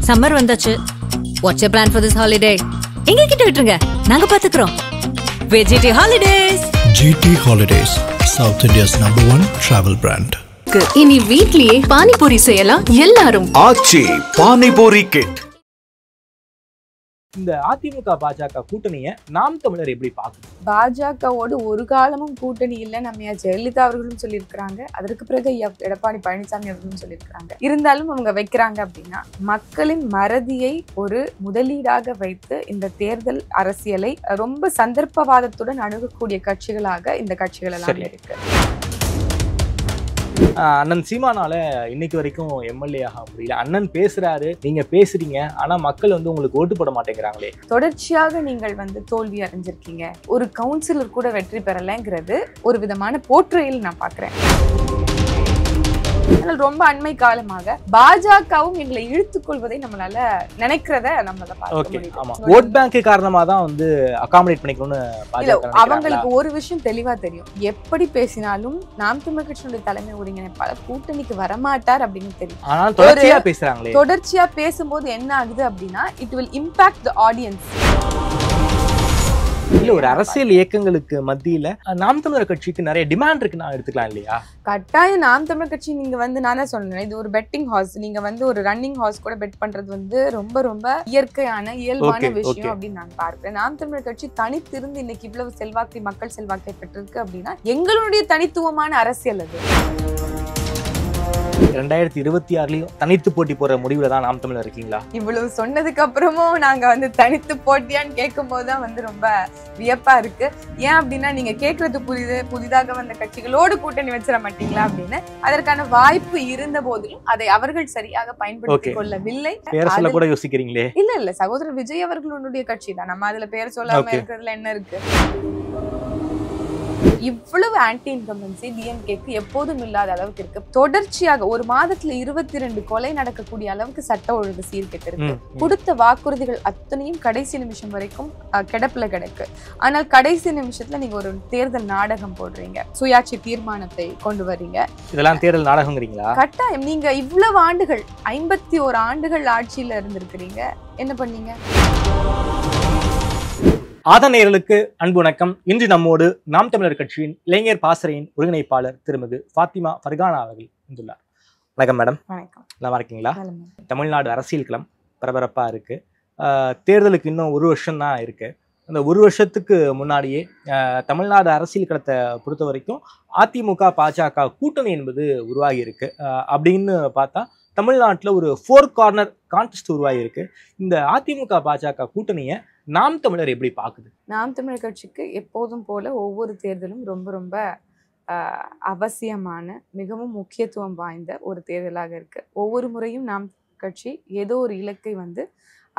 Summer வந்தாச்சு. What's your plan for this holiday? எங்க கிட்ட விட்டுருங்க, நாங்க பாத்துக்கிறோம். GT Holidays. GT Holidays, South India's #1 travel brand. இனி வீட்லயே பானிபூரி செய்யலாம் எல்லாரும். ஆச்சி பானிபூரி கிட். இந்த அதிமுக பாஜக கூட்டணியை நாம் தமிழர் எப்படி பார்க்கணும்? பாஜகவோடு ஒரு காலமும் கூட்டணி இல்லை நம்ம ஜெயலலிதா அவர்களும் சொல்லியிருக்கிறாங்க. அதற்கு பிறகு எடப்பாடி பழனிசாமி அவர்களும் சொல்லியிருக்கிறாங்க. இருந்தாலும் அவங்க வைக்கிறாங்க அப்படின்னா மக்களின் மறதியை ஒரு முதலீடாக வைத்து இந்த தேர்தல் அரசியலை ரொம்ப சந்தர்ப்பவாதத்துடன் அணுகக்கூடிய கட்சிகளாக இந்த கட்சிகள் எல்லாம் இருக்கு. அண்ணன் சீமானால இன்னைக்கு வரைக்கும் எம்எல்ஏ ஆக முடியல. அண்ணன் பேசுறாரு, நீங்க பேசுறீங்க, ஆனா மக்கள் உங்களுக்கு ஓட்டு போட மாட்டேங்கிறாங்களே. தொடர்ச்சியாக நீங்கள் தோல்வி அடைஞ்சிருக்கீங்க, ஒரு கவுன்சிலர் கூட வெற்றி பெறலைங்கிறது ஒரு விதமான போற்றையில் நான் பாக்குறேன். ரொம்ப அண்மை காலமாக பாஜகவும் எங்களை இழுத்துக் கொள்வதை நம்மளால நினைக்கிறத நம்மளால பார்க்க முடியும். ஓட் பேங்க் காரணமா தான் அகாமடேட் பண்ணிக்கணும்னு அவங்களுக்கு ஒரு விஷயம் தெளிவா தெரியும். எப்படி பேசினாலும் நாம் தமிழர் கட்சியினுடைய தலைமை ஒருங்கிணைப்பாளர் கூட்டணிக்கு வரமாட்டார் அப்படின்னு தெரியும். ஆனா தொடர்ச்சியா பேசுறாங்களே. தொடர்ச்சியா பேசும்போது என்ன ஆகுது அப்படின்னா it will impact the audience. இல்ல, ஒரு அரசியல் இயக்கங்களுக்கு மத்தியில நாம் தமிழர் கட்சிக்கு நிறைய டிமாண்ட் இருக்கு, நான் எடுத்துக்கலாம் இல்லையா? கட்டாயம் நாம் தமிழர் கட்சி நீங்க நான் தான் சொன்னேன், இது ஒரு பெட்டிங் ஹார்ஸ். நீங்க ஒரு ரன்னிங் ஹார்ஸ் கூட பெட் பண்றது ரொம்ப ரொம்ப இயற்கையான இயல்பான விஷயம் அப்படின்னு நான் பார்க்கிறேன். நாம் தமிழர் கட்சி தனித்திருந்து இன்னைக்கு இவ்வளவு செல்வாக்கை மக்கள் செல்வாக்கை பெற்றிருக்கு அப்படின்னா எங்களுடைய தனித்துவமான அரசியல் அது. 2026லயும் தனித்து போட்டி போற முடிவுல தான் நாம் தமிழர் இருக்கீங்களா? இவ்வளவு சொன்னதுக்கு அப்புறமும் நாங்க தனித்து போட்டியான்னு கேட்கும் போதுதான் ரொம்ப வியப்பா இருக்கு. ஏன் அப்படின்னா நீங்க கேட்கறது புதிதாக வந்த கட்சிகளோடு கூட்டணி வச்சிட மாட்டீங்களா அப்படின்னு. அதற்கான வாய்ப்பு இருந்த போதிலும் அதை அவர்கள் சரியாக பயன்படுத்திக் கொள்ளவில்லை. பேர் சொல்ல கூட யோசிக்கிறீங்களே? இல்ல சகோதரர் விஜய் அவர்களுடைய கட்சி தான், நம்ம அதுல பேர் சொல்லாம இருக்கிறதுல என்ன இருக்கு? இவ்வளவு ஆன்டி இன்கம்பன்சி டிஎம்கேக்கு எப்போதும் இல்லாத அளவுக்கு இருக்கு. தொடர்ச்சியாக ஒரு மாதத்துல 22 கொலை நடக்கக்கூடிய அளவுக்கு சட்ட ஒழுங்கு சீர்கெட்டு இருக்கு. கொடுத்த வாக்குறுதிகள் அத்தனையும் கடைசி நிமிஷம் வரைக்கும் கிடப்புல கிடக்கு. ஆனால் கடைசி நிமிஷத்துல நீங்க ஒரு தேர்தல் நாடகம் போடுறீங்க, சுயாட்சி தீர்மானத்தை கொண்டு வர்றீங்க. இதெல்லாம் தேர்தல் நாடகங்கிறீங்களா? கட்டாயம். நீங்க இவ்வளவு ஆண்டுகள் 51 ஆண்டுகள் ஆட்சியில இருந்திருக்கிறீங்க, என்ன பண்ணீங்க? ஆதநேயர்களுக்கு அன்பு வணக்கம். இன்று நம்மோடு நாம் தமிழர் கட்சியின் இளைஞர் பாசறையின் ஒருங்கிணைப்பாளர் திருமிகு ஃபாத்திமா ஃபர்கானா அவர்கள் வந்துள்ளார். வணக்கம் மேடம். வணக்கம். நல்லா இருக்கீங்களா? தமிழ்நாடு அரசியல் களம் பரபரப்பா இருக்கு. தேர்தலுக்கு இன்னும் 1 வருஷம் தான் இருக்கு. அந்த 1 வருஷத்துக்கு முன்னாடியே தமிழ்நாடு அரசியல் களத்தை பொறுத்த வரைக்கும் அதிமுக பாஜக கூட்டணி என்பது உருவாகி இருக்கு. அப்படின்னு பார்த்தா தமிழ்நாட்டில் ஒரு 4 கார்னர் கான்டெஸ்ட் உருவாகி இருக்கு. இந்த அதிமுக பாஜக கூட்டணியை நாம் தமிழர் எப்படி பார்க்குது? நாம் தமிழர் கட்சிக்கு எப்போதும் போல ஒவ்வொரு தேர்தலும் ரொம்ப ரொம்ப அவசியமான மிகவும் முக்கியத்துவம் வாய்ந்த ஒரு தேர்தலாக இருக்கு. ஒவ்வொரு முறையும் நாம் கட்சி ஏதோ ஒரு இலக்கை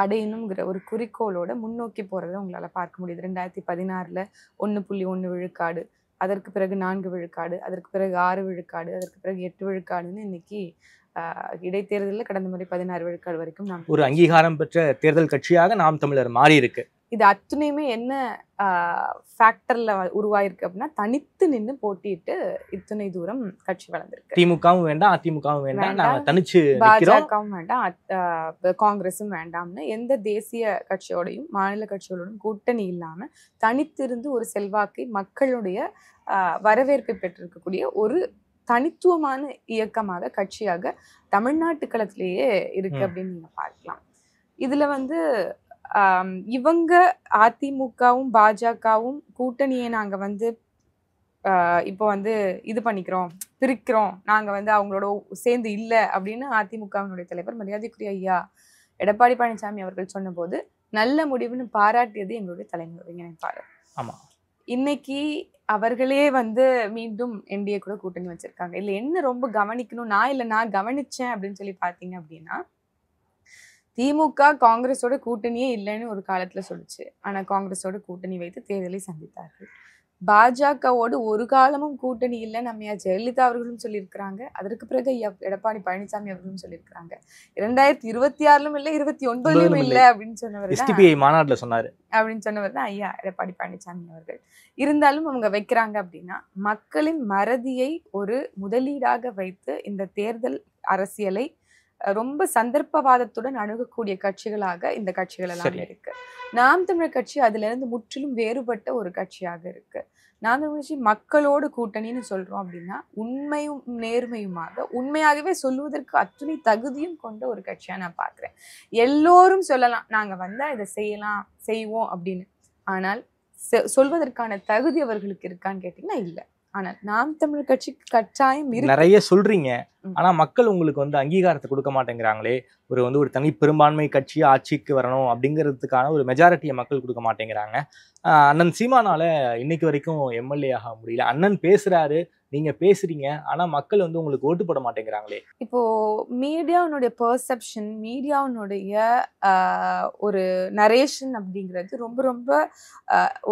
அடையணுங்கிற ஒரு குறிக்கோளோட முன்னோக்கி போறதை உங்களால பார்க்க முடியுது. 2016ல் 1.1 விழுக்காடு, அதற்கு பிறகு 4 விழுக்காடு, அதற்கு பிறகு 6 விழுக்காடு, அதற்கு பிறகு 8 விழுக்காடுன்னு இன்னைக்கு இடைத்தேர்தலில் கடந்த முறை 16 விழுக்காடு வரைக்கும் ஒரு அங்கீகாரம் பெற்ற தேர்தல் கட்சியாக நாம் தமிழர் மாறி இருக்கு. இது அத்துணையுமே என்ன ஃபேக்டர்ல உருவாயிருக்கு அப்படின்னா தனித்து நின்று போட்டிட்டு இத்தனை தூரம் கட்சி வளர்ந்துருக்கு. திமுகவும் வேண்டாம், அதிமுகவும் வேண்டாம், தனிச்சு பாஜகவும் வேண்டாம், காங்கிரஸும் வேண்டாம்னு எந்த தேசிய கட்சியோடையும் மாநில கட்சிகளோடும் கூட்டணி இல்லாம தனித்திருந்து ஒரு செல்வாக்கை மக்களுடைய வரவேற்பை பெற்றிருக்கக்கூடிய ஒரு தனித்துவமான இயக்கமாக கட்சியாக தமிழ்நாட்டு களத்திலேயே இருக்கு அப்படின்னு நீங்க பார்க்கலாம். இதுல இவங்க அதிமுகவும் பாஜகவும் கூட்டணியை நாங்க இப்போ இது பண்ணிக்கிறோம், பிரிக்கிறோம், நாங்க அவங்களோட சேர்ந்து இல்லை அப்படின்னு அதிமுகவினுடைய தலைவர் மரியாதைக்குரிய ஐயா எடப்பாடி பழனிசாமி அவர்கள் சொன்ன போது நல்ல முடிவுன்னு பாராட்டியது எங்களுடைய தலைமை ஒருங்கிணைப்பாளர். ஆமா, இன்னைக்கு அவர்களே மீண்டும் என்டிஏ கூட கூட்டணி வச்சிருக்காங்க. இல்ல என்ன ரொம்ப கவனிக்கணும், நான் கவனிச்சேன் அப்படின்னு சொல்லி பாத்தீங்க அப்படின்னா திமுக காங்கிரஸோட கூட்டணியே இல்லைன்னு ஒரு காலத்துல சொல்லுச்சு. ஆனா காங்கிரஸோட கூட்டணி வைத்து தேர்தலை சந்தித்தார்கள். பாஜகவோடு ஒரு காலமும் கூட்டணி இல்லை நம்ம ஜெயலலிதா அவர்களும் சொல்லியிருக்கிறாங்க. அதற்கு பிறகு எடப்பாடி பழனிசாமி அவர்களும் சொல்லியிருக்கிறாங்க. 2026லும் இல்லை, 2029லும் இல்லை அப்படின்னு சொன்னவர் மாநாடுல சொன்னாரு அப்படின்னு சொன்னவர் தான் ஐயா எடப்பாடி பழனிசாமி அவர்கள். இருந்தாலும் அவங்க வைக்கிறாங்க அப்படின்னா மக்களின் மறதியை ஒரு முதலீடாக வைத்து இந்த தேர்தல் அரசியலை ரொம்ப சந்தர்ப்பவாதத்துடன் அணுகக்கூடிய கட்சிகளாக இந்த கட்சிகள் எல்லாம் சரி. இருக்கு. நாம் தமிழர் கட்சி அதுல இருந்து முற்றிலும் வேறுபட்ட ஒரு கட்சியாக இருக்கு. நாம் தமிழர் கட்சி மக்களோடு கூட்டணின்னு சொல்றோம் அப்படின்னா உண்மையும் நேர்மையுமாக உண்மையாகவே சொல்லுவதற்கு அத்துணை தகுதியும் கொண்ட ஒரு கட்சியா நான் பார்க்கிறேன். எல்லோரும் சொல்லலாம் நாங்க வந்தா இதை செய்யலாம் செய்வோம் அப்படின்னு. ஆனால் சொல்வதற்கான தகுதி அவர்களுக்கு இருக்கான்னு கேட்டீங்கன்னா இல்ல. ஆனா நாம் தமிழர் கட்சி கட்டாயம் இருக்கு. நிறைய சொல்றீங்க, ஆனா மக்கள் உங்களுக்கு வந்து அங்கீகாரத்தை கொடுக்க மாட்டேங்கிறாங்களே. ஒரு தனி பெரும்பான்மை கட்சி ஆட்சிக்கு வரணும் அப்படிங்கிறதுக்கான ஒரு மெஜாரிட்டியை மக்கள் கொடுக்க மாட்டேங்கிறாங்க. அண்ணன் சீமானால இன்னைக்கு வரைக்கும் எம்எல்ஏ ஆக முடியல. அண்ணன் பேசுறாரு, நீங்க பேசுறீங்க, ஆனா மக்கள் வந்து உங்களுக்கு ஓட்டு போட மாட்டேங்கிறாங்களே. இப்போ மீடியாவுடைய பெர்செப்ஷன், மீடியாவுடைய ஒரு நரேஷன் அப்படிங்கிறது ரொம்ப ரொம்ப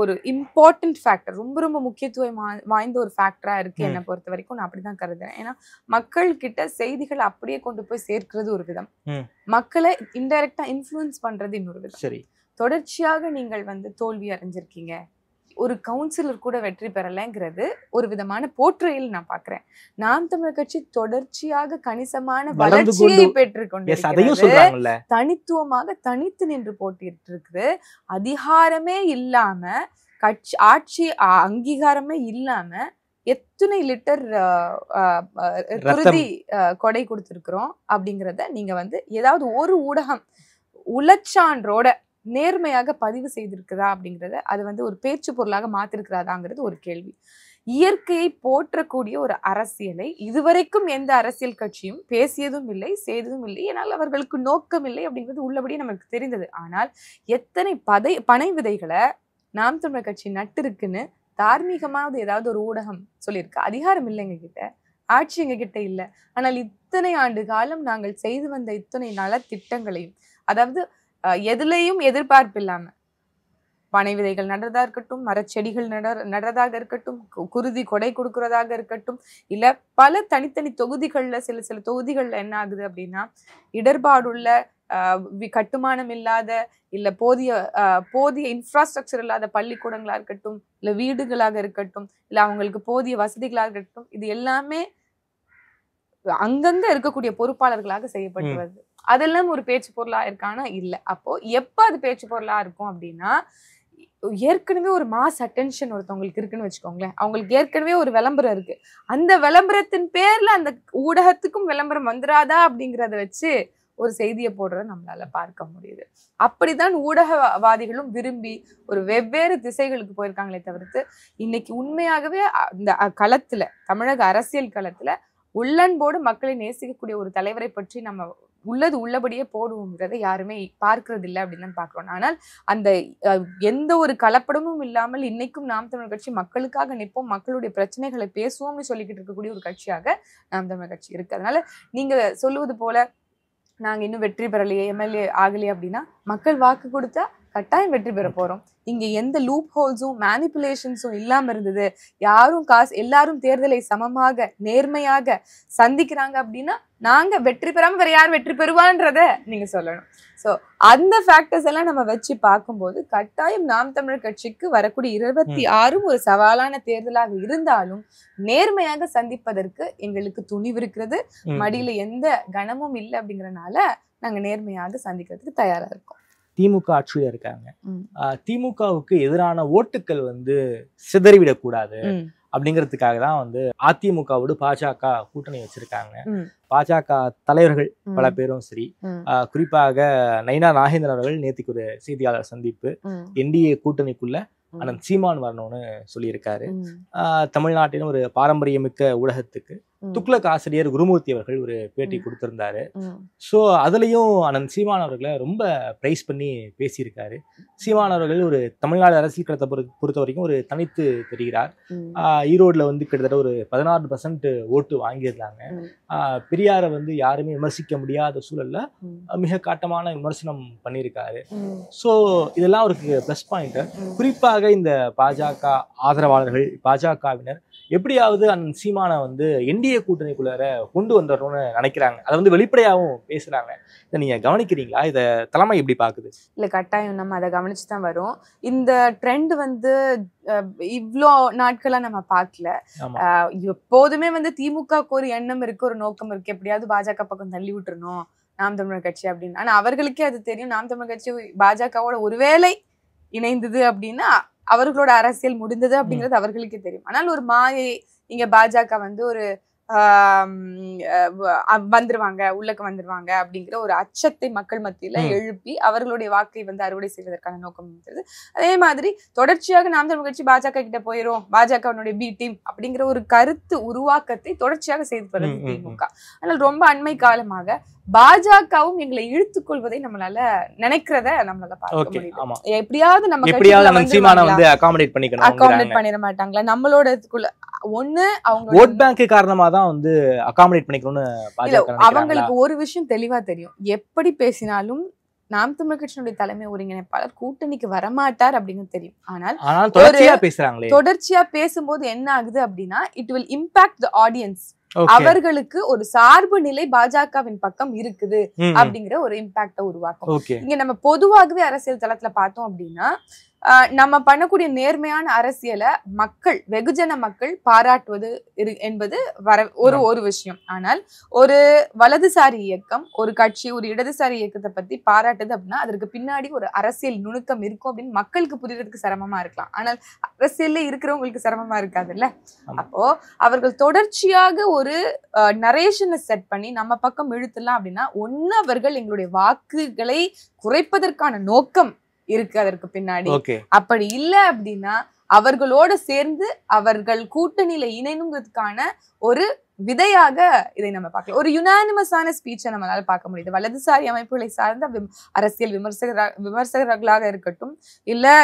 ஒரு இம்பார்ட்டன்ட் ஃபேக்டர், ரொம்ப ரொம்ப முக்கியத்துவம் வாய்ந்த ஒரு ஃபேக்டரா இருக்கு என்னை பொறுத்த வரைக்கும். நான் அப்படிதான் கருதுறேன். ஏன்னா மக்கள் கிட்ட செய்திகளை அப்படியே கொண்டு போய் சேர்க்கிறது ஒரு விதம், மக்களை இன்டைரக்டா இன்ஃப்ளூயன்ஸ் பண்றது இன்னொரு விதம். சரி, தொடர்ச்சியாக நீங்கள் வந்து தோல்வி அடைஞ்சிருக்கீங்க, ஒரு கவுன்சிலர் கூட வெற்றி பெறலைங்கிறது ஒரு விதமான போற்றையில் நான் பாக்குறேன். நாம் தமிழர் கட்சி தொடர்ச்சியாக கணிசமான வளர்ச்சியை பெற்றுக்கொண்டு தனித்துவமாக தனித்து நின்று போட்டிட்டு இருக்குது. அதிகாரமே இல்லாம கட்சி ஆட்சி அங்கீகாரமே இல்லாம எத்தனை லிட்டர் குருதி கொடை கொடுத்திருக்கிறோம் அப்படிங்கிறத நீங்க வந்து ஏதாவது ஒரு ஊடகம் உளச்சான்றோட நேர்மையாக பதிவு செய்திருக்குதா அப்படிங்கிறத அது வந்து ஒரு பேச்சு பொருளாக மாத்திருக்கிறாதாங்கிறது ஒரு கேள்வி. இயற்கையை போற்றக்கூடிய ஒரு அரசியலை இதுவரைக்கும் எந்த அரசியல் கட்சியும் பேசியதும் இல்லை, செய்ததும் இல்லை. ஏனால் அவர்களுக்கு நோக்கம் இல்லை அப்படிங்கிறது உள்ளபடியே நமக்கு தெரிந்தது. ஆனால் எத்தனை பனை விதைகளை நாம் தமிழர் கட்சி நட்டு இருக்குன்னு தார்மீகமாவது ஏதாவது ஒரு ஊடகம் சொல்லியிருக்கு? அதிகாரம் இல்லை எங்க கிட்ட, ஆட்சி எங்க கிட்ட இல்லை. ஆனால் இத்தனை ஆண்டு காலம் நாங்கள் செய்து வந்த இத்தனை நலத்திட்டங்களையும், அதாவது எதுலையும் எதிர்பார்ப்பு இல்லாம பனை விதைகள் நடுறதா இருக்கட்டும், மரச்செடிகள் நடுறதாக இருக்கட்டும், குருதி கொடை கொடுக்கறதாக இருக்கட்டும், இல்ல பல தனித்தனி தொகுதிகள்ல சில தொகுதிகள்ல என்ன ஆகுது அப்படின்னா இடர்பாடுள்ள கட்டுமானம் இல்லாத இல்ல போதிய இன்ஃப்ராஸ்ட்ரக்சர் இல்லாத பள்ளிக்கூடங்களா இருக்கட்டும், இல்ல வீடுகளாக இருக்கட்டும், இல்ல அவங்களுக்கு போதிய வசதிகளாக இருக்கட்டும், இது எல்லாமே அங்கங்க இருக்கக்கூடிய பொறுப்பாளர்களாக செய்யப்பட்டு வருது. அதெல்லாம் ஒரு பேச்சு பொருளா இருக்கானா? இல்ல. அப்போ எப்ப அது பேச்சு பொருளா இருக்கும் அப்படின்னா, ஏற்கனவே ஒரு மாஸ் அட்டென்ஷன் ஒருத்தவங்களுக்கு இருக்குன்னு வச்சுக்கோங்களேன். அவங்களுக்கு ஏற்கனவே ஒரு விளம்பரம் இருக்கு, அந்த விளம்பரத்தின் பேர்ல அந்த ஊடகத்துக்கும் விளம்பரம் வந்துடாதா அப்படிங்கிறத வச்சு ஒரு செய்தியை போடுறத நம்மளால பார்க்க முடியுது. அப்படித்தான் ஊடகவாதிகளும் விரும்பி ஒரு வெவ்வேறு திசைகளுக்கு போயிருக்காங்களே தவிர்த்து, இன்னைக்கு உண்மையாகவே இந்த களத்துல, தமிழக அரசியல் களத்துல உள்ளன்போடு மக்களை நேசிக்கக்கூடிய ஒரு தலைவரை பற்றி நம்ம உள்ளது உள்ளபடியே போடுவோங்கிறத யாருமே பார்க்கறது இல்லை அப்படின்னு தான் பாக்குறோம். ஆனால் அந்த எந்த ஒரு கலப்படமும் இல்லாமல் இன்னைக்கும் நாம் தமிழர் கட்சி மக்களுக்காக நிற்போம், மக்களுடைய பிரச்சனைகளை பேசுவோம்னு சொல்லிக்கிட்டு இருக்கக்கூடிய ஒரு கட்சியாக நாம் தமிழர் கட்சி இருக்கு. அதனால நீங்க சொல்லுவது போல நாங்க இன்னும் வெற்றி பெறலையே, எம்எல்ஏ ஆகலையே அப்படின்னா, மக்கள் வாக்கு கொடுத்தா கட்டாயம் வெற்றி பெற போறோம். இங்க எந்த லூப் ஹோல்ஸும் மேனிப்புலேஷன்ஸும் இல்லாம இருந்தது, எல்லாரும் தேர்தலை சமமாக நேர்மையாக சந்திக்கிறாங்க அப்படின்னா நாங்க வெற்றி பெறாம வேற யார் வெற்றி பெறுவான்றத நீங்க சொல்லணும். சோ அந்த ஃபேக்டர்ஸ் எல்லாம் நம்ம வச்சு பார்க்கும்போது கட்டாயம் நாம் தமிழர் கட்சிக்கு வரக்கூடிய 26 ஒரு சவாலான தேர்தலாக இருந்தாலும் நேர்மையாக சந்திப்பதற்கு எங்களுக்கு துணிவு இருக்கிறது. மடியில எந்த கனமும் இல்லை அப்படிங்கறதுனால நாங்க நேர்மையாக சந்திக்கிறதுக்கு தயாரா இருக்கோம். திமுக ஆட்சியில இருக்காங்க, திமுகவுக்கு எதிரான ஓட்டுக்கள் வந்து சிதறிவிடக்கூடாது அப்படிங்கிறதுக்காக தான் வந்து அதிமுகவோடு பாஜக கூட்டணி வச்சிருக்காங்க. பாஜக தலைவர்கள் பல பேரும் சரி, குறிப்பாக நயினா நாகேந்திரன் அவர்கள் நேற்றுக்கு ஒரு செய்தியாளர் சந்திப்பு, என்டிஏ கூட்டணிக்குள்ள அண்ணன் சீமான் வரணும்னு சொல்லியிருக்காரு. தமிழ்நாட்டின் ஒரு பாரம்பரியமிக்க ஊடகத்துக்கு துக்ளக் ஆசிரியர் குருமூர்த்தி அவர்கள் ஒரு பேட்டி கொடுத்திருந்தாரு. ஸோ அதுலயும் அண்ணன் சீமான் அவர்களை ரொம்ப பிரைஸ் பண்ணி பேசியிருக்காரு. சீமான் அவர்கள் ஒரு தமிழ்நாடு அரசியல் களத்தை பொறுத்த வரைக்கும் ஒரு தனித்து தெரிகிறார். ஈரோடுல வந்து கிட்டத்தட்ட ஒரு 16% ஓட்டு வாங்கியிருந்தாங்க. பெரியாரை வந்து யாருமே விமர்சிக்க முடியாத சூழல்ல மிக காட்டமான விமர்சனம் பண்ணியிருக்காரு. ஸோ இதெல்லாம் அவருக்கு பிளஸ் பாயிண்ட். குறிப்பாக இந்த பாஜக ஆதரவாளர்கள், பாஜகவினர் எப்படியாவது அண்ணன் சீமானை வந்து என்டிஏ கூட்டணிக்குள்ளார கொண்டு வந்துடணும்னு நினைக்கிறாங்க. அதை வந்து வெளிப்படையாகவும் பேசுறாங்க. இதை நீங்க கவனிக்கிறீங்களா? இதை தலைமை எப்படி பாக்குது? இல்ல, கட்டாயம் நம்ம அதை கவனிச்சுதான் வரும். இந்த ட்ரெண்ட் வந்து இவ்வளோ நாட்களா நம்ம பார்க்கல. எப்போதுமே வந்து திமுகவுக்கு ஒரு எண்ணம் இருக்கு, ஒரு நோக்கம் இருக்கு, எப்படியாவது பாஜக பக்கம் தள்ளி விட்டுறணும், நாம் தமிழர் கட்சி அப்படின்னு. ஆனா அவர்களுக்கே அது தெரியும், நாம் தமிழர் கட்சி பாஜகவோட ஒருவேளை இணைந்தது அப்படின்னா அவர்களோட அரசியல் முடிந்தது அப்படிங்கிறது அவர்களுக்கே தெரியும். ஆனால் ஒரு மாயை, இங்க பாஜக வந்து ஒரு வந்துருவாங்க, உள்ளக்க வந்துருவாங்க அப்படிங்கிற ஒரு அச்சத்தை மக்கள் மத்தியில எழுப்பி அவர்களுடைய வாக்கை வந்து அறுவடை செய்வதற்கான நோக்கம் இருந்தது. அதே மாதிரி தொடர்ச்சியாக நாம் தமிழர் கட்சி பாஜக கிட்ட போயிரும், பாஜகவுடைய பி டீம் அப்படிங்கிற ஒரு கருத்து உருவாக்கத்தை தொடர்ச்சியாக செய்து வருது திமுக. ஆனால் ரொம்ப அண்மை காலமாக பாஜகவும் எங்களை இழுத்துக் கொள்வதை நம்மளால நினைக்கிறத நம்மளால பார்க்க முடியும். எப்படியாவது நம்ம அகாமடேட் பண்ணிட மாட்டாங்களா நம்மளோட ஒண்ணு, அவங்க ஓட் பேங்க் காரணமா தான் வந்து அகாமடேட் பண்ணிக்கணும்னு அவங்களுக்கு ஒரு விஷயம் தெளிவா தெரியும். எப்படி பேசினாலும் நாம் தமிழர் கட்சியினுடைய தலைமை ஒருங்கிணைப்பாளர் கூட்டணிக்கு வரமாட்டார் அப்படின்னு தெரியும். ஆனால் தொடர்ச்சியா பேசும்போது என்ன ஆகுது அப்படின்னா, it will impact the audience. அவர்களுக்கு ஒரு சார்பு நிலை பாஜகவின் பக்கம் இருக்குது அப்படிங்கிற ஒரு இம்பாக்ட உருவாக்கும். இங்க நம்ம பொதுவாகவே அரசியல் தளத்துல பார்த்தோம் அப்படின்னா, நம்ம பண்ணக்கூடிய நேர்மையான அரசியலை மக்கள், வெகுஜன மக்கள் பாராட்டுவது என்பது ஒரு விஷயம். ஆனால் ஒரு வலதுசாரி இயக்கம், ஒரு கட்சி, ஒரு இடதுசாரி இயக்கத்தை பத்தி பாராட்டுது அப்படின்னா அதற்கு பின்னாடி ஒரு அரசியல் நுணுக்கம் இருக்கும் அப்படின்னு மக்களுக்கு புரியறதுக்கு சிரமமா இருக்கலாம். ஆனால் அரசியல்ல இருக்கிறவங்களுக்கு சிரமமா இருக்காதுல்ல. அப்போ அவர்கள் தொடர்ச்சியாக ஒரு நரேஷனை செட் பண்ணி நம்ம பக்கம் இழுத்துலாம் அப்படின்னா, ஒன்னு அவர்கள் எங்களுடைய வாக்குகளை குறைப்பதற்கான நோக்கம் இருக்கு அதற்கு பின்னாடி. அப்படி இல்ல அப்படின்னா அவர்களோட சேர்ந்து அவர்கள் கூட்டணியில இணைனுங்கிறதுக்கான ஒரு விதையாக இதை நம்ம பார்க்கலாம். ஒரு யுனானிமஸான ஸ்பீச்சை நம்மளால பார்க்க முடியுது. வலதுசாரி அமைப்புகளை சார்ந்த அரசியல் விமர்சகர்களாக இருக்கட்டும், இல்ல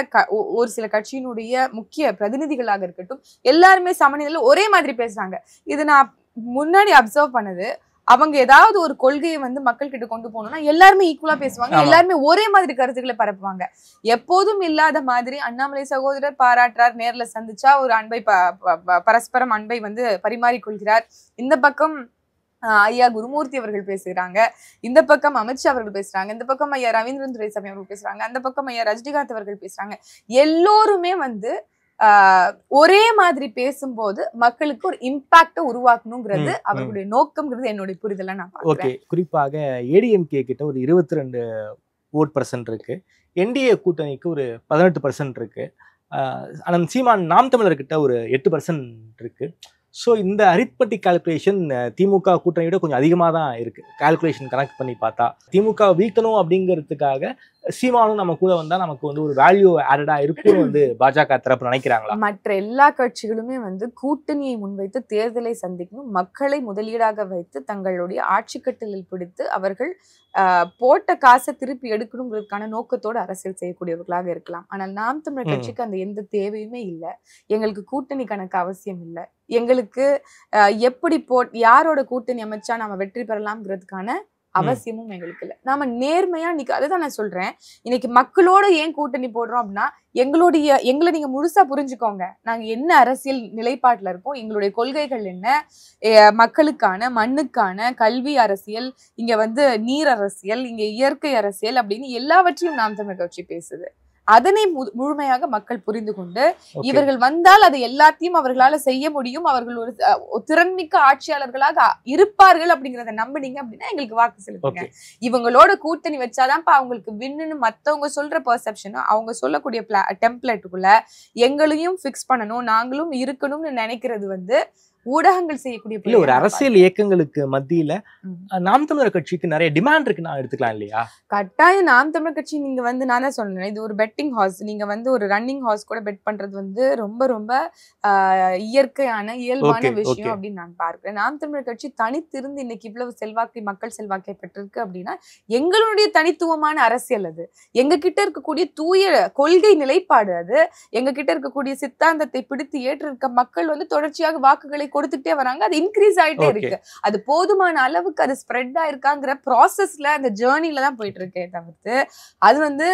ஒரு சில கட்சியினுடைய முக்கிய பிரதிநிதிகளாக இருக்கட்டும், எல்லாருமே சமநிலையில ஒரே மாதிரி பேசுறாங்க. இது நான் முன்னாடி அப்சர்வ் பண்ணது. அவங்க ஏதாவது ஒரு கொள்கையை வந்து மக்கள் கிட்ட கொண்டு போகணும்னா எல்லாருமே ஈக்குவலா பேசுவாங்க, எல்லாருமே ஒரே மாதிரி கருத்துக்களை பரப்புவாங்க. எப்போதும் இல்லாத மாதிரி அண்ணாமலை சகோதரர் பாராட்டுறார், நேர்ல சந்திச்சா ஒரு அன்பை பரஸ்பரம் அன்பை வந்து பரிமாறிக்கொள்கிறார். இந்த பக்கம் ஐயா குருமூர்த்தி அவர்கள் பேசுறாங்க, இந்த பக்கம் அமித்ஷா அவர்கள் பேசுறாங்க, இந்த பக்கம் ஐயா ரவீந்திரன் துரைசாமி அவர்கள் பேசுறாங்க, அந்த பக்கம் ஐயா ரஜினிகாந்த் அவர்கள் பேசுறாங்க. எல்லோருமே வந்து ஒரே மாதிரி பேசும்போது மக்களுக்கு ஒரு இம்பாக்ட உருவாக்கணுங்கிறது அவர்களுடைய நோக்கம்ங்கிறது என்னுடைய புரிதல நான் பார்க்கிறேன். குறிப்பாக ஏடிஎம்கே கிட்ட ஒரு 22% இருக்கு, என்டிஏ கூட்டணிக்கு ஒரு 18% இருக்கு, ஆனால் சீமான் நாம் தமிழர் கிட்ட ஒரு 8% இருக்கு. ஸோ இந்த அரித்மெட்டிக் கால்குலேஷன் திமுக கூட்டணியோட கொஞ்சம் அதிகமாக தான் இருக்கு. கால்குலேஷன் கனெக்ட் பண்ணி பார்த்தா திமுக வீழ்த்தணும் அப்படிங்கிறதுக்காக சீமானும் நம்ம கூட வந்தா நமக்கு வந்து ஒரு வேல்யூ ஆடடா இருக்கும் வந்து பாஜக தரப்பு நினைக்கிறாங்களா? மற்ற எல்லா கட்சிகளுமே வந்து கூட்டணியை முன்வைத்து தேர்தலை சந்திக்கணும், மக்களை முதலீடாக வைத்து தங்களுடைய ஆட்சி கட்டலில் பிடித்து அவர்கள் போட்ட காசை திருப்பி எடுக்கணுங்கிறதுக்கான நோக்கத்தோடு அரசியல் செய்யக்கூடியவர்களாக இருக்கலாம். ஆனால் நாம் தமிழர் கட்சிக்கு அந்த எந்த தேவையுமே இல்லை. எங்களுக்கு கூட்டணி கணக்கு அவசியம் இல்லை. எங்களுக்கு எப்படி யாரோட கூட்டணி அமைச்சா நாம வெற்றி பெறலாம்ங்கிறதுக்கான அவசியமும் எங்களுக்கு இல்லை. நாம நேர்மையா அதுதான் நான் சொல்றேன். இன்னைக்கு மக்களோட ஏன் கூட்டணி போடுறோம் அப்படின்னா, எங்களை நீங்க முழுசா புரிஞ்சுக்கோங்க. நாங்க என்ன அரசியல் நிலைப்பாட்டுல இருக்கோம், எங்களுடைய கொள்கைகள் என்ன, மக்களுக்கான, மண்ணுக்கான, கல்வி அரசியல், இங்க வந்து நீர் அரசியல், இங்க இயற்கை அரசியல் அப்படின்னு எல்லாவற்றையும் நாம் தமிழர் கட்சி பேசுது. அதனை முழுமையாக மக்கள் புரிந்து கொண்டு இவர்கள் வந்தால் அதை எல்லாத்தையும் அவர்களால செய்ய முடியும், அவர்கள் ஒரு திறன்மிக்க ஆட்சியாளர்களாக இருப்பார்கள் அப்படிங்கிறத நம்பினீங்க அப்படின்னா எங்களுக்கு வாக்கு செலுத்துங்க. இவங்களோட கூட்டணி வச்சாதான்ப்பா அவங்களுக்கு வின்னு மத்தவங்க சொல்ற பெர்செப்ஷனும் அவங்க சொல்லக்கூடிய டெம்ப்ளேட்டுக்குள்ள எங்களையும் பிக்ஸ் பண்ணணும், நாங்களும் இருக்கணும்னு நினைக்கிறது வந்து ஊடகங்கள் செய்யக்கூடிய ஒரு அரசியல் இயக்கங்களுக்கு மத்தியில நாம் தமிழர் கட்சிக்கு நிறைய டிமாண்ட் இருக்கு நான் எடுத்துக்கலாம் இல்லையா? கட்டாயம் நாம் தமிழர் கட்சி நீங்க வந்து நான் தான் சொன்னேன், இது ஒரு பெட்டிங் ஹார்ஸ். நீங்க வந்து ஒரு ரன்னிங் ஹார்ஸ் கூட பெட் பண்றது வந்து ரொம்ப ரொம்ப இயற்கையான இயல்பான விஷயம் அப்படின்னு நான் பார்க்கிறேன். நாம் தமிழர் கட்சி தனித்திருந்து இன்னைக்கு இவ்வளவு செல்வாக்கை, மக்கள் செல்வாக்கை பெற்றிருக்கு அப்படின்னா எங்களுடைய தனித்துவமான அரசியல் அது. எங்க கிட்ட இருக்கக்கூடிய தூய கொள்கை நிலைப்பாடு அது. எங்க கிட்ட இருக்கக்கூடிய சித்தாந்தத்தை பிடித்து ஏற்றிருக்க மக்கள் வந்து தொடர்ச்சியாக வாக்குகளை கொடுத்துட்டே வராங்க. அது இன்க்ரீஸ் ஆயிட்டே இருக்கு. அது போதுமான அளவுக்கு அது ஸ்ப்ரெட் ஆயிருக்காங்கிற ப்ராசஸ்ல அந்த ஜேர்னில தான் போயிட்டு இருக்கே தவிர்த்து அது வந்து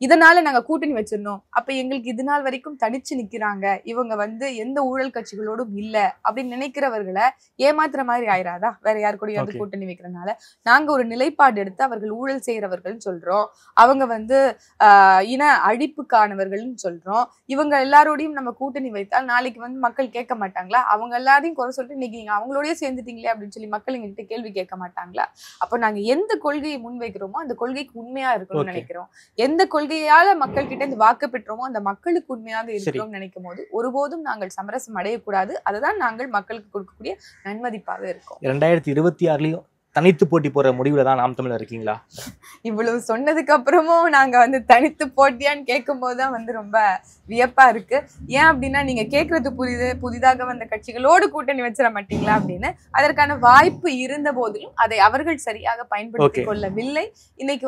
இதனால நாங்க கூட்டணி வச்சிருந்தோம், அப்ப எங்களுக்கு இது நாள் வரைக்கும் தனிச்சு நிக்கிறாங்க, இவங்க வந்து எந்த ஊழல் கட்சிகளோடும் இல்ல அப்படின்னு நினைக்கிறவர்களை ஏமாத்துற மாதிரி ஆயிராதா? வேற யாரு கூட வந்து கூட்டணி வைக்கிறதுனால நாங்க ஒரு நிலைப்பாடு எடுத்து அவர்கள் ஊழல் செய்யறவர்கள் சொல்றோம், அவங்க வந்து இன அழிப்புக்கானவர்கள் சொல்றோம். இவங்க எல்லாரோடையும் நம்ம கூட்டணி வைத்தால் நாளைக்கு வந்து மக்கள் கேட்க கேட்க மாட்டாங்களா? அவங்க எல்லாரையும் குறை சொல்லிட்டு இன்னைக்கு நீங்க அவங்களோடய சேர்ந்துட்டீங்களே அப்படின்னு சொல்லி மக்கள் எங்ககிட்ட கேள்வி கேட்க மாட்டாங்களா? அப்போ நாங்க எந்த கொள்கையை முன்வைக்கிறோமோ அந்த கொள்கைக்கு உண்மையா இருக்கணும்னு நினைக்கிறோம். எந்த கொள்கையால மக்கள் கிட்ட இந்த வாக்கு பெற்றோமோ அந்த மக்களுக்கு உண்மையாக இருக்கிறோம்னு நினைக்கும் போது ஒருபோதும் நாங்கள் சமரசம் அடையக்கூடாது. அதுதான் நாங்கள் மக்களுக்கு கொடுக்கக்கூடிய நன்மதிப்பாக இருக்கும். 2026லயும் தனித்து போட்டி போற முடிவுல தான் நாம் தமிழர் இருக்கீங்களா? இவ்வளவு சொன்னதுக்கு அப்புறமும் நாங்க தனித்து போட்டியான்னு கேட்கும் போதுதான் ரொம்ப வியப்பா இருக்கு. ஏன் அப்படின்னா நீங்க கேட்கறது புதிதாக வந்த கட்சிகளோடு கூட்டணி வச்சிட மாட்டீங்களா அப்படின்னு. அதற்கான வாய்ப்பு இருந்த போதிலும் அதை அவர்கள் சரியாக பயன்படுத்திக் கொள்ளவில்லை. இன்னைக்கு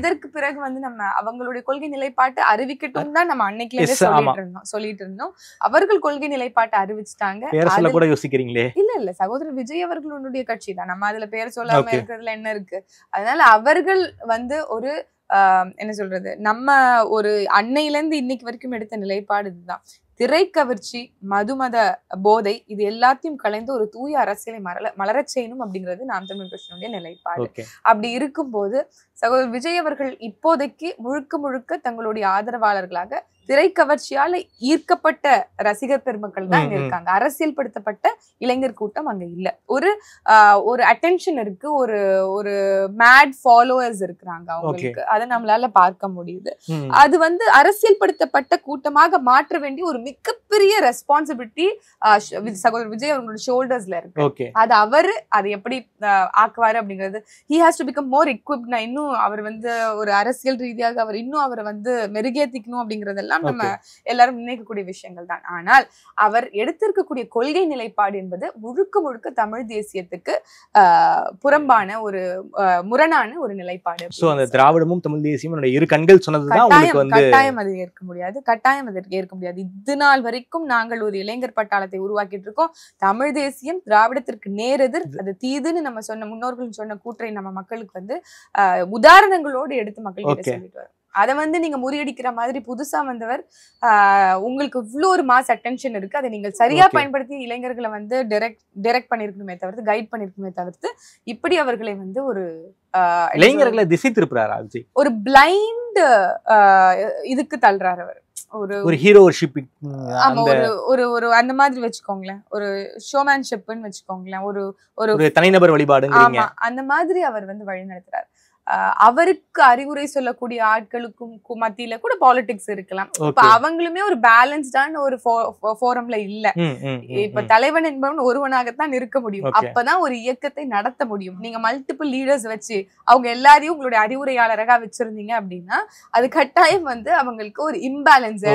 இதற்கு பிறகு நம்ம அவங்களுடைய கொள்கை நிலைப்பாட்டு அறிவிக்கட்டும் தான் நம்ம அன்னைக்குல சொல்லிட்டு இருந்தோம். அவர்கள் கொள்கை நிலைப்பாட்டை அறிவிச்சுட்டாங்க. யோசிக்கிறீங்களே? இல்ல சகோதரர் விஜய் அவர்களுடைய கட்சி தான். நம்ம அதுல பேர் சொல்லாம இருக்கிறதுல என்ன இருக்கு? அதனால அவர்கள் ஒரு என்ன சொல்றது, நம்ம ஒரு அன்னையில இருந்து இன்னைக்கு வரைக்கும் எடுத்த நிலைப்பாடு இதுதான். திரைக்கவர்ச்சி, மதுமத போதை இது எல்லாத்தையும் கலைந்து ஒரு தூய அரசியலை மலரச் செய்யணும் அப்படிங்கிறது நாம் தமிழர் கட்சியினுடைய நிலைப்பாடு. அப்படி இருக்கும்போது சகோதரர் விஜய் அவர்கள் இப்போதைக்கு முழுக்க தங்களுடைய ஆதரவாளர்களாக திரைக்கவர்ச்சியால ஈர்க்கப்பட்ட ரசிகர் பெருமக்கள் தான் இங்க இருக்காங்க. அரசியல் படுத்தப்பட்ட இளைஞர் கூட்டம் அங்க இல்ல. ஒரு அட்டென்ஷன் இருக்கு, ஒரு மேட் ஃபாலோவர்ஸ் இருக்கிறாங்க அவங்களுக்கு. அதை நம்மளால பார்க்க முடியுது. அது அரசியல் படுத்தப்பட்ட கூட்டமாக மாற்ற வேண்டிய ஒரு மிகப்பெரிய ரெஸ்பான்சிபிலிட்டி சகோதரர் விஜய் அவங்களோட ஷோல்டர்ஸ்ல இருக்கு. அது அதை எப்படி ஆக்குவாரு அப்படிங்கிறது he has to become more equipped. இன்னும் அவர் ஒரு அரசியல் ரீதியாக அவர் இன்னும் அவரை மெருகேத்திக்கணும் அப்படிங்கறதெல்லாம் நம்ம எல்லாரும் நினைக்கக்கூடிய விஷயங்கள் தான். ஆனால் அவர் எடுத்திருக்கக்கூடிய கொள்கை நிலைப்பாடு என்பது முழுக்க தமிழ் தேசியத்துக்கு புறம்பான ஒரு முரணான ஒரு நிலைப்பாடு. அந்த திராவிடமும் தமிழ் தேசியமும் இரு கண்கள் சொன்னதுதான் கட்டாயம் அதை ஏற்க முடியாது. கட்டாயம் அதற்கு ஏற்க முடியாது. இது நாள் வரைக்கும் நாங்கள் ஒரு இளைஞர் பட்டாளத்தை உருவாக்கிட்டு இருக்கோம். தமிழ் தேசியம் திராவிடத்திற்கு நேரெதிர், அது தீதுன்னு நம்ம சொன்ன முன்னோர்கள் சொன்ன கூற்றை நம்ம மக்களுக்கு உதாரணங்களோடு எடுத்து மக்கள் சொல்லிட்டு வரோம். அதை நீங்க முறியடிக்கிற மாதிரி புதுசா வந்தவர் உங்களுக்கு இவ்வளவு ஒரு மாஸ் அட்டென்ஷன் இருக்கு. அதை நீங்கள் சரியா பயன்படுத்தி இளைஞர்களை டைரக்ட் பண்ணிருக்கணுமே தவிர்த்து கைட் பண்ணிருக்கணுமே தவிர்த்து இப்படி அவர்களை ஒரு இளைஞர்களை திசை திருப்புறாரு. ஒரு பிளைண்ட் இதுக்கு தள்ளுறாரு அவர். ஒரு ஹீரோஷிப், ஒரு அந்த மாதிரி வச்சுக்கோங்களேன், ஒரு ஷோமேன்ஷிப்னு வச்சுக்கோங்களேன், ஒரு தனிநபர் வழிபாடு. அந்த மாதிரி அவர் வழி நடத்துறாரு. அவருக்கு அறிவுரை சொல்லக்கூடிய ஆட்களுக்கும் மத்தியில கூட பாலிடிக்ஸ் இருக்கலாம். இப்ப அவங்களுமே ஒரு பேலன்ஸ்டான ஒரு ஃபோரம்ல இல்ல. இப்ப தலைவன் என்பவன் ஒருவனாகத்தான் இருக்க முடியும். அப்பதான் ஒரு இயக்கத்தை நடத்த முடியும். நீங்க மல்டிபிள் லீடர்ஸ் வச்சு அவங்க எல்லாரையும் உங்களுடைய அறிவுரையாளராக வச்சிருந்தீங்க அப்படின்னா அது கட்டாயம் அவங்களுக்கு ஒரு இம்பேலன்ஸ்,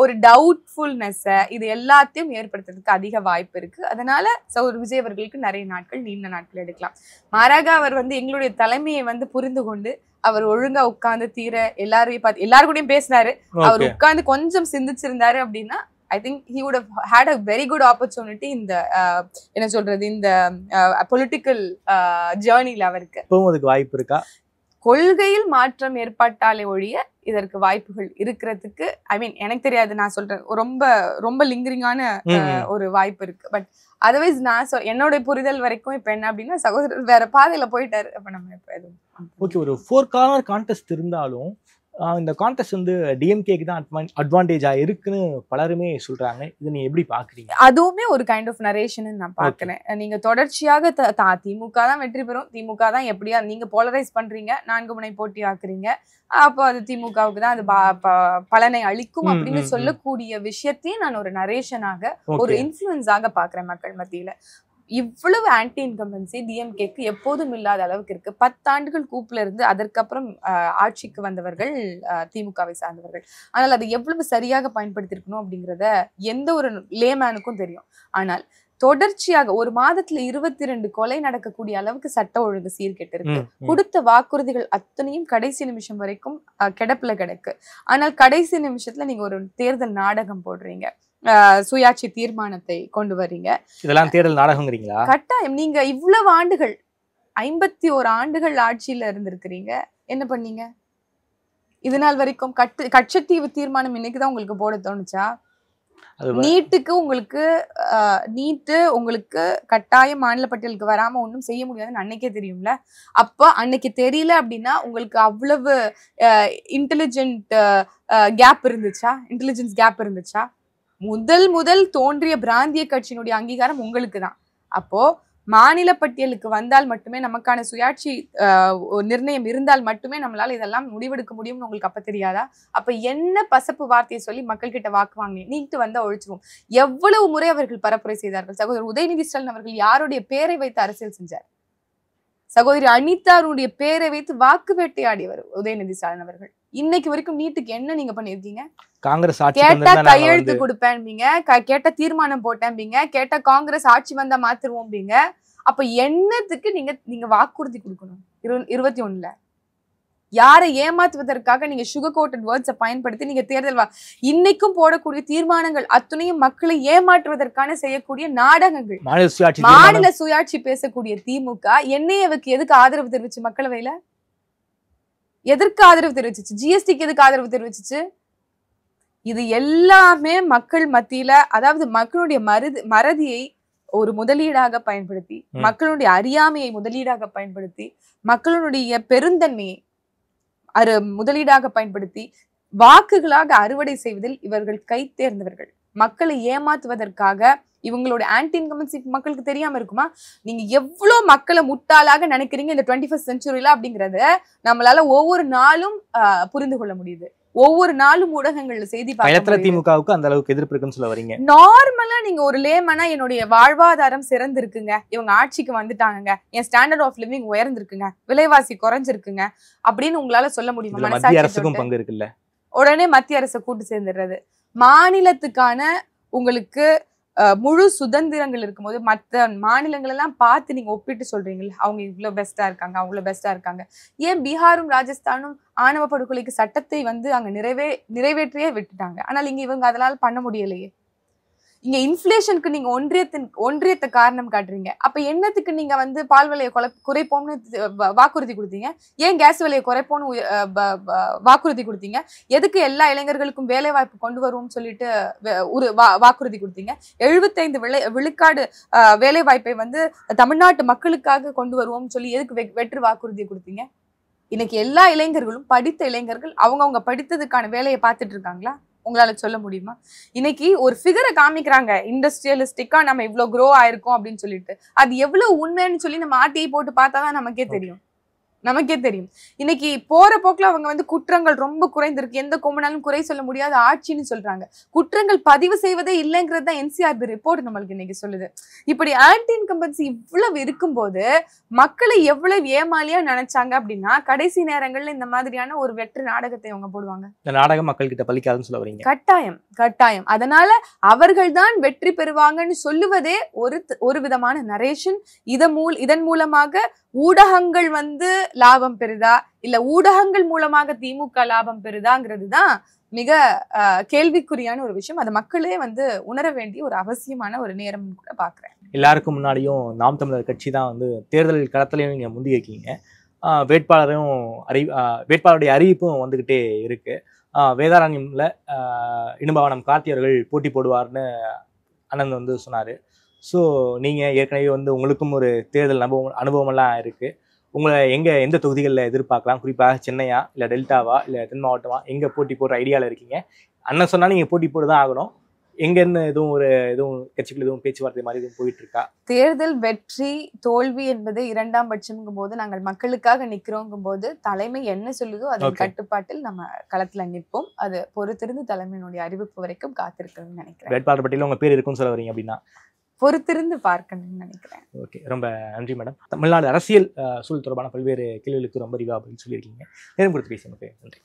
ஒரு டவுட்ஃபுல்னஸ் இது எல்லாத்தையும் ஏற்படுத்துறதுக்கு அதிக வாய்ப்பு இருக்கு. அதனால சகோதரர் விஜய் அவர்களுக்கு நிறைய நாட்கள், நீண்ட நாட்கள் எடுக்கலாம். மாறாக அவர் எங்களுடைய தலைமையை புரிந்து கொண்டு அவர் ஒழுங்கா உட்கார்ந்து எல்லாரும் கூடயும் பேசினாரு. அவர் உட்கார்ந்து கொஞ்சம் சிந்திச்சிருந்தாரு அப்படின்னா I think he would have had a very good opportunity in the என்ன சொல்றது, இந்த பொலிட்டிக்கல் ஜர்னில அவருக்கு. அதுக்கு வாய்ப்பு இருக்கா? கொள்கையில் மாற்றம் ஏற்பட்டாலே ஒழிய இதற்கு வாய்ப்புகள் இருக்கிறதுக்கு எனக்கு தெரியாது. நான் சொல்றேன் ரொம்ப லிங்கரிங்கான ஒரு வாய்ப்பு இருக்கு. பட் அதர்வைஸ் நான் என்னோட புரிதல் வரைக்கும் இப்ப என்ன அப்படின்னா சகோதரர் வேற பாதையில போயிட்டாரு. அப்ப நம்ம இப்ப ஓகே, ஒரு 4 கார்னர் கான்டெஸ்ட் இருந்தாலும் இந்த கான்டெஸ்ட் டிஎம்கேக்கு தான் அட்வான்டேஜா இருக்குன்னு பலருமே சொல்றாங்க. இதை நீங்க எப்படி பாக்குறீங்க? அதுவுமே ஒரு கைண்ட் ஆஃப் நரேஷன் நான் பாக்குறேன். நீங்க தொடர்ச்சியாக திமுக தான் வெற்றி பெறும், திமுக தான் எப்படியா நீங்க போலரைஸ் பண்றீங்க, 4 முனை போட்டி ஆக்குறீங்க, அப்போ அது திமுகவுக்கு தான் அது பலனை அளிக்கும் அப்படின்னு சொல்லக்கூடிய விஷயத்தையும் நான் ஒரு நரேஷனாக, ஒரு இன்ஃபுளுன்ஸாக பாக்குறேன் மக்கள் மத்தியில. இவ்வளவு ஆன்டி இன்கம்பன்சி டிஎம்கேக்கு எப்போதும் இல்லாத அளவுக்கு இருக்கு. 10 ஆண்டுகள் கூப்புல இருந்து அதற்கப்புறம் ஆட்சிக்கு வந்தவர்கள் திமுகவை சார்ந்தவர்கள். ஆனால் அதை எவ்வளவு சரியாக பயன்படுத்திருக்கணும் அப்படிங்கிறத எந்த ஒரு லேமேனுக்கும் தெரியும். ஆனால் தொடர்ச்சியாக ஒரு மாதத்துல 22 கொலை நடக்கக்கூடிய அளவுக்கு சட்ட ஒழுங்கு சீர்கெட்டு இருக்கு. கொடுத்த வாக்குறுதிகள் அத்தனையும் கடைசி நிமிஷம் வரைக்கும் கிடப்புல கிடக்கு. ஆனால் கடைசி நிமிஷத்துல நீங்க ஒரு தேர்தல் நாடகம் போடுறீங்க, சுயாட்சி தீர்மானத்தை கொண்டு வர்றீங்க. இதெல்லாம் தேர்தல் நாடகம்ங்கிறீங்களா? கட்டாயம். நீங்க இவ்வளவு ஆண்டுகள் 51 ஆண்டுகள் ஆட்சியில இருந்திருக்கிறீங்க, என்ன பண்ணீங்க இது நாள் வரைக்கும்? கட்சத்தீவு தீர்மானம் இன்னைக்குதான் உங்களுக்கு போட தோணுச்சா? நீட்டுக்கு உங்களுக்கு கட்டாயம் மாநில பட்டியலுக்கு வராம ஒன்றும் செய்ய முடியாதுன்னு அன்னைக்கே தெரியும்ல. அப்ப அன்னைக்கு தெரியல அப்படின்னா உங்களுக்கு அவ்வளவு இன்டெலிஜென்ட் கேப் இருந்துச்சா? இன்டெலிஜென்ஸ் கேப் இருந்துச்சா? முதல் தோன்றிய பிராந்திய கட்சியினுடைய அங்கீகாரம் உங்களுக்கு தான். அப்போ மாநில பட்டியலுக்கு வந்தால் மட்டுமே, நமக்கான சுயாட்சி நிர்ணயம் இருந்தால் மட்டுமே நம்மளால இதெல்லாம் முடிவெடுக்க முடியும்னு உங்களுக்கு அப்ப தெரியாதா? அப்ப என்ன பசப்பு வார்த்தையை சொல்லி மக்கள் கிட்ட வாக்கு வாங்கினீங்க? நீட்டு வந்தா ஒழிச்சிருவோம். எவ்வளவு முறை அவர்கள் பரப்புரை செய்தார்கள். சகோதரர் உதயநிதி ஸ்டாலின் அவர்கள் யாருடைய பேரை வைத்து அரசியல் செஞ்சார்? சகோதரி அனிதாருடைய பேரை வைத்து வாக்கு வேட்டையாடியவர் உதயநிதி ஸ்டாலின் அவர்கள். இன்னைக்கு வரைக்கும் நீட்டுக்கு என்ன நீங்க பண்ணிருக்கீங்க? காங்கிரஸ் கேட்டா கையெழுத்து கொடுப்பேன்பீங்க, கேட்ட தீர்மானம் போட்டேன்பீங்க, கேட்ட காங்கிரஸ் ஆட்சி வந்தா மாத்திருவோம்பீங்க. அப்ப என்னத்துக்கு நீங்க வாக்குறுதி கொடுக்கணும்? 21ல யாரை ஏமாத்துவதற்காக நீங்க சுகர் கோட்டட் வேர்ட்ஸை பயன்படுத்தி நீங்க தேர்தல் இன்னைக்கும் போடக்கூடிய தீர்மானங்கள் அத்துணையும் மக்களை ஏமாற்றுவதற்கான செய்யக்கூடிய நாடகங்கள். மாநில சுயாட்சி பேசக்கூடிய திமுக என்ஐஏவுக்கு எதுக்கு ஆதரவு தெரிவிச்சு? மக்களவையில எதற்கு ஆதரவு தெரிவிச்சிச்சு? ஜிஎஸ்டிக்கு எதுக்கு ஆதரவு தெரிவிச்சிச்சு? இது எல்லாமே மக்கள் மத்தியில, அதாவது மக்களுடைய மறதியை ஒரு முதலீடாக பயன்படுத்தி, மக்களுடைய அறியாமையை முதலீடாக பயன்படுத்தி, மக்களுடைய பெருந்தன்மையை முதலீடாக பயன்படுத்தி வாக்குகளாக அறுவடை செய்வதில் இவர்கள் கை தேர்ந்தவர்கள். மக்களை ஏமாத்துவதற்காக இவங்களோட ஆன்டி இன்கம்பன்சி மக்களுக்கு தெரியாம இருக்குமா? நீங்க எவ்வளவு மக்களை முட்டாளாக நினைக்கிறீங்க இந்த 21st செஞ்சுரியில அப்படிங்கறத நம்மளால ஒவ்வொரு நாளும் புரிந்து கொள்ள முடியுது. ஒவ்வொரு நாளும் ஊடகங்கள்ல செய்தி திமுகவுக்கு அந்த அளவுக்கு எதிர்ப்பு இருக்குன்னு சொல்ல வரீங்க. நார்மலா நீங்க ஒரு லேமனா என்னுடைய வாழ்வாதாரம் சிறந்திருக்குங்க, இவங்க ஆட்சிக்கு வந்துட்டாங்க, என் ஸ்டாண்டர்ட் ஆஃப் லிவிங் உயர்ந்திருக்குங்க, விலைவாசி குறைஞ்சிருக்குங்க அப்படின்னு உங்களால சொல்ல முடியுமா? மத்திய அரசுக்கும் பங்கு இருக்குல்ல. உடனே மத்திய அரசை கூட்டு சேர்ந்துடுறது. மாநிலத்துக்கான உங்களுக்கு முழு சுதந்திரங்கள் இருக்கும்போது மற்ற மாநிலங்கள் எல்லாம் பார்த்து நீங்க ஒப்பிட்டு சொல்றீங்களா அவங்க இவ்வளவு பெஸ்டா இருக்காங்க, அவங்கள பெஸ்டா இருக்காங்க? ஏன் பீகாரும் ராஜஸ்தானும் ஆணவ படுகொலைக்கு சட்டத்தை அங்க நிறைவேற்றியே விட்டுட்டாங்க, ஆனால் இங்க இவங்க அதனால பண்ண முடியலையே? இங்க இன்ஃபிளேஷனுக்கு நீங்க ஒன்றியத்தை காரணம் காட்டுறீங்க. அப்ப என்னத்துக்கு நீங்க பால் விலையை குறைப்போம்னு வாக்குறுதி கொடுத்தீங்க? ஏன் கேஸ் விலையை குறைப்போம்னு வாக்குறுதி கொடுத்தீங்க? எதுக்கு எல்லா இளைஞர்களுக்கும் வேலை வாய்ப்பு கொண்டு வருவோம்னு சொல்லிட்டு ஒரு வாக்குறுதி கொடுத்தீங்க? 75 விழுக்காடு வேலை வாய்ப்பை தமிழ்நாட்டு மக்களுக்காக கொண்டு வருவோம்னு சொல்லி எதுக்கு வெற்று வாக்குறுதி கொடுத்தீங்க? இன்னைக்கு எல்லா இளைஞர்களும், படித்த இளைஞர்கள் அவங்க படித்ததுக்கான வேலையை பார்த்துட்டு இருக்காங்களா? உங்களால சொல்ல முடியுமா? இன்னைக்கு ஒரு ஃபிகரை காமிக்கிறாங்க, இண்டஸ்ட்ரியலிஸ்டிக்கா நம்ம இவ்வளவு க்ரோ ஆயிருக்கோம் அப்படின்னு சொல்லிட்டு. அது எவ்வளவு உண்மைன்னு சொல்லி நம்ம ஆர்டிஐ போட்டு பார்த்தாதான் நமக்கே தெரியும். இன்னைக்கு போற போக்குல அவங்க குற்றங்கள் ரொம்ப குறைந்திருக்கு, எந்த கொம்பனாலும் குறை சொல்ல முடியாத ஆட்சின்னு சொல்றாங்க. குற்றங்கள் பதிவு செய்வதே இல்லைங்கிறது தான் என்சிஆர்பி ரிப்போர்ட் நம்மளுக்கு இன்னைக்கு சொல்லுது. இப்படி ஆன்டி இன்கம்பன்சி இவ்வளவு இருக்கும்போது மக்களை எவ்வளவு ஏமாலியா நினைச்சாங்க அப்படின்னா, கடைசி நேரங்கள்ல இந்த மாதிரியான ஒரு வெற்று நாடகத்தை அவங்க போடுவாங்க. இந்த நாடகம் மக்கள் கிட்ட பலிக்காதுன்னு சொல்ல வரீங்க? கட்டாயம். அதனால அவர்கள் தான் வெற்றி பெறுவாங்கன்னு சொல்லுவதே ஒரு விதமான நரேஷன். இதன் மூலமாக ஊடகங்கள் லாபம் பெறுதா, இல்ல ஊடகங்கள் மூலமாக திமுக லாபம் பெறுதாங்கிறது தான் மிக கேள்விக்குறியான ஒரு விஷயம். அது மக்களே உணர வேண்டிய ஒரு அவசியமான ஒரு நேரம் கூட பாக்குறேன். எல்லாருக்கும் முன்னாடியும் நாம் தமிழர் கட்சி தான் தேர்தல் களத்திலையும் நீங்க முந்தி இருக்கீங்க. வேட்பாளருடைய அறிவிப்பும் வந்துகிட்டே இருக்கு. வேதாரண்யம்ல இடும்பாவனம் கார்த்தி அவர்கள் போட்டி போடுவார்னு அண்ணன் சொன்னாரு. ஸோ நீங்கள் ஏற்கனவே உங்களுக்கும் ஒரு தேர்தல் அனுபவமெல்லாம் இருக்குது. உங்களை எந்த தொகுதிகளில் எதிர்பார்க்கலாம்? குறிப்பாக சென்னையா, இல்லை டெல்டாவா, இல்லை தென் மாவட்டமா, எங்கே போட்டி போடுற ஐடியாவில் இருக்கீங்க? அண்ணன் சொன்னால் நீங்கள் போட்டி போட்டு தான் ஆகணும். எங்கன்னு எதுவும் கட்சிகள் எதுவும் பேச்சுவார்த்தை மாதிரி எதுவும் போயிட்டு இருக்கா? தேர்தல் வெற்றி தோல்வி என்பது 2ஆம் பட்சம்ங்கும் போது, நாங்கள் மக்களுக்காக நிக்கிறோங்கும் போது தலைமை என்ன சொல்லுதோ அதன் கட்டுப்பாட்டில் நம்ம களத்துல நிற்போம். அது பொறுத்திருந்து தலைமையினுடைய அறிவிப்பு வரைக்கும் காத்திருக்கணும்னு நினைக்கிறேன். வேட்பாளர் பட்டியலில் உங்க பேர் இருக்குன்னு சொல்ல வரீங்க அப்படின்னா பொறுத்திருந்து பார்க்கணும்னு நினைக்கிறேன். ஓகே, ரொம்ப நன்றி மேடம். தமிழ்நாடு அரசியல் சூழல் தொடர்பான பல்வேறு கேள்விகளுக்கு ரொம்ப விரிவாக சொல்லியிருக்கீங்க. நேரம் கொடுத்து பேசுங்க. நன்றி.